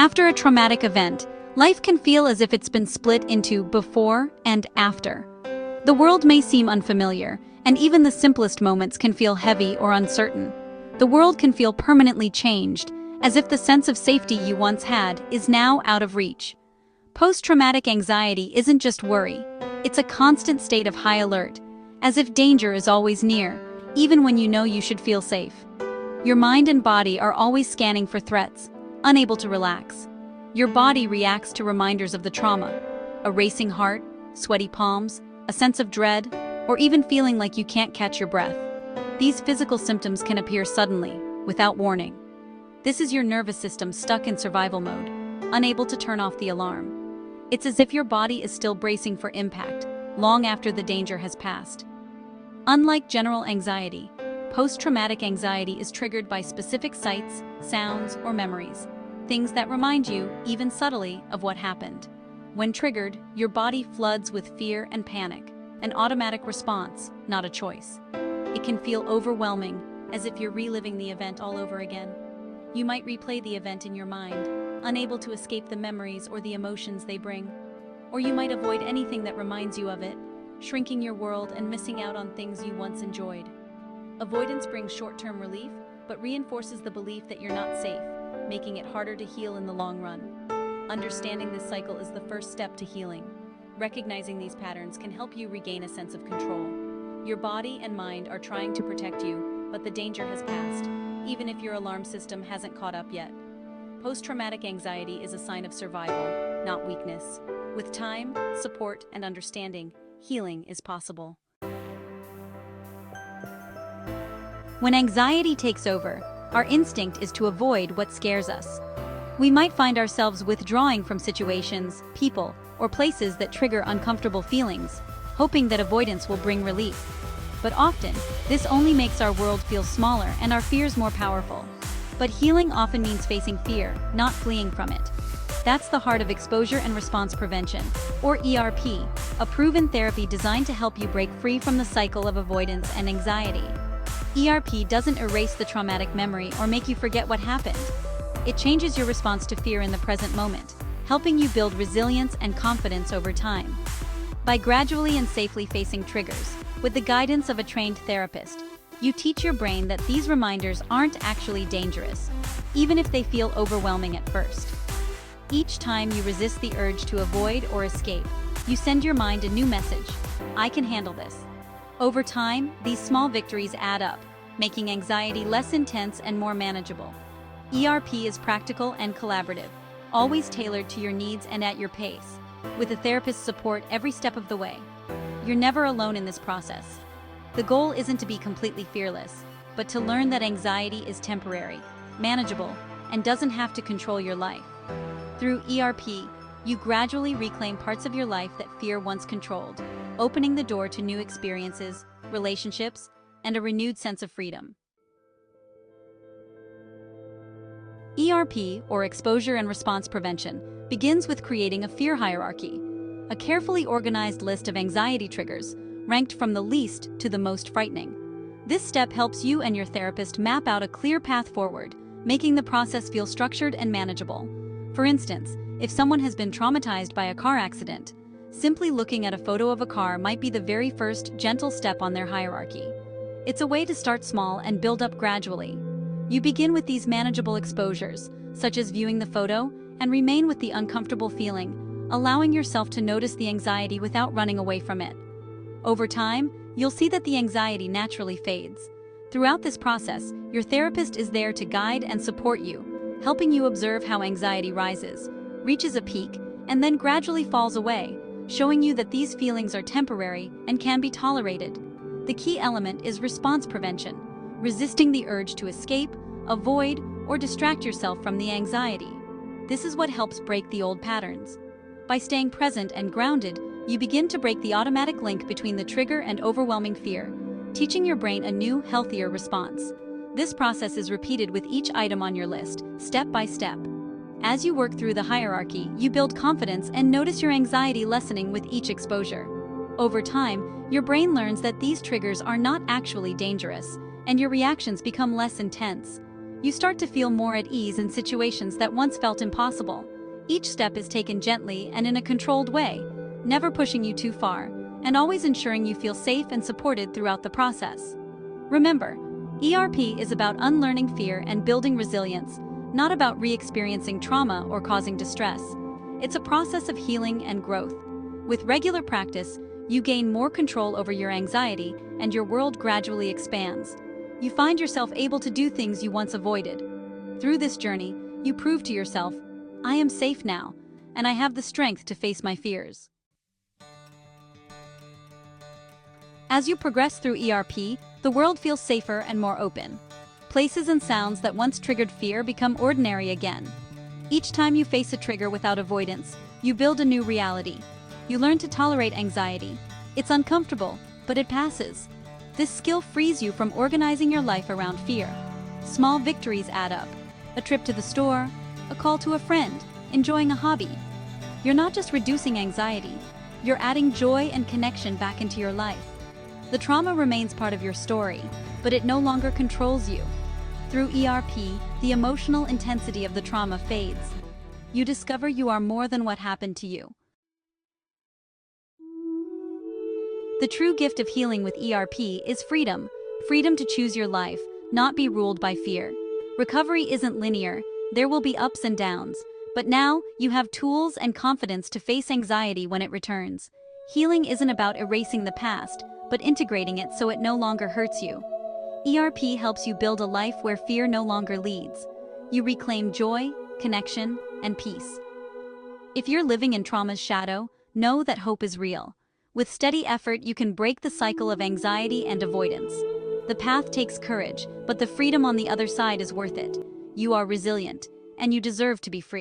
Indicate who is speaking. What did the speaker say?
Speaker 1: After a traumatic event, life can feel as if it's been split into before and after. The world may seem unfamiliar, and even the simplest moments can feel heavy or uncertain. The world can feel permanently changed, as if the sense of safety you once had is now out of reach. Post-traumatic anxiety isn't just worry, it's a constant state of high alert, as if danger is always near, even when you know you should feel safe. Your mind and body are always scanning for threats, unable to relax. Your body reacts to reminders of the trauma, a racing heart, sweaty palms, a sense of dread, or even feeling like you can't catch your breath. These physical symptoms can appear suddenly, without warning. This is your nervous system stuck in survival mode, unable to turn off the alarm. It's as if your body is still bracing for impact, long after the danger has passed. Unlike general anxiety, post-traumatic anxiety is triggered by specific sights, sounds, or memories, things that remind you, even subtly, of what happened. When triggered, your body floods with fear and panic, an automatic response, not a choice. It can feel overwhelming, as if you're reliving the event all over again. You might replay the event in your mind, unable to escape the memories or the emotions they bring. Or you might avoid anything that reminds you of it, shrinking your world and missing out on things you once enjoyed. Avoidance brings short-term relief, but reinforces the belief that you're not safe, making it harder to heal in the long run. Understanding this cycle is the first step to healing. Recognizing these patterns can help you regain a sense of control. Your body and mind are trying to protect you, but the danger has passed, even if your alarm system hasn't caught up yet. Post-traumatic anxiety is a sign of survival, not weakness. With time, support, and understanding, healing is possible. When anxiety takes over, our instinct is to avoid what scares us. We might find ourselves withdrawing from situations, people, or places that trigger uncomfortable feelings, hoping that avoidance will bring relief. But often, this only makes our world feel smaller and our fears more powerful. But healing often means facing fear, not fleeing from it. That's the heart of exposure and response prevention, or ERP, a proven therapy designed to help you break free from the cycle of avoidance and anxiety. ERP doesn't erase the traumatic memory or make you forget what happened. It changes your response to fear in the present moment, helping you build resilience and confidence over time. By gradually and safely facing triggers, with the guidance of a trained therapist, you teach your brain that these reminders aren't actually dangerous, even if they feel overwhelming at first. Each time you resist the urge to avoid or escape, you send your mind a new message: I can handle this. Over time, these small victories add up, making anxiety less intense and more manageable. ERP is practical and collaborative, always tailored to your needs and at your pace, with a therapist's support every step of the way. You're never alone in this process. The goal isn't to be completely fearless, but to learn that anxiety is temporary, manageable, and doesn't have to control your life. Through ERP, you gradually reclaim parts of your life that fear once controlled, opening the door to new experiences, relationships, and a renewed sense of freedom. ERP, or exposure and response prevention, begins with creating a fear hierarchy, a carefully organized list of anxiety triggers, ranked from the least to the most frightening. This step helps you and your therapist map out a clear path forward, making the process feel structured and manageable. For instance, if someone has been traumatized by a car accident, simply looking at a photo of a car might be the very first gentle step on their hierarchy. It's a way to start small and build up gradually. You begin with these manageable exposures, such as viewing the photo, and remain with the uncomfortable feeling, allowing yourself to notice the anxiety without running away from it. Over time, you'll see that the anxiety naturally fades. Throughout this process, your therapist is there to guide and support you, helping you observe how anxiety rises, reaches a peak, and then gradually falls away, showing you that these feelings are temporary and can be tolerated. The key element is response prevention, resisting the urge to escape, avoid, or distract yourself from the anxiety. This is what helps break the old patterns. By staying present and grounded, you begin to break the automatic link between the trigger and overwhelming fear, teaching your brain a new, healthier response. This process is repeated with each item on your list, step by step. As you work through the hierarchy, you build confidence and notice your anxiety lessening with each exposure. Over time, your brain learns that these triggers are not actually dangerous, and your reactions become less intense. You start to feel more at ease in situations that once felt impossible. Each step is taken gently and in a controlled way, never pushing you too far, and always ensuring you feel safe and supported throughout the process. Remember, ERP is about unlearning fear and building resilience, not about re-experiencing trauma or causing distress. It's a process of healing and growth. With regular practice, you gain more control over your anxiety and your world gradually expands. You find yourself able to do things you once avoided. Through this journey, you prove to yourself, I am safe now, and I have the strength to face my fears. As you progress through ERP, the world feels safer and more open. Places and sounds that once triggered fear become ordinary again. Each time you face a trigger without avoidance, you build a new reality. You learn to tolerate anxiety. It's uncomfortable, but it passes. This skill frees you from organizing your life around fear. Small victories add up. A trip to the store, a call to a friend, enjoying a hobby. You're not just reducing anxiety, you're adding joy and connection back into your life. The trauma remains part of your story, but it no longer controls you. Through ERP, the emotional intensity of the trauma fades. You discover you are more than what happened to you. The true gift of healing with ERP is freedom. Freedom to choose your life, not be ruled by fear. Recovery isn't linear, there will be ups and downs, but now you have tools and confidence to face anxiety when it returns. Healing isn't about erasing the past, but integrating it so it no longer hurts you. ERP helps you build a life where fear no longer leads. You reclaim joy, connection, and peace. If you're living in trauma's shadow, know that hope is real. With steady effort, you can break the cycle of anxiety and avoidance. The path takes courage, but the freedom on the other side is worth it. You are resilient, and you deserve to be free.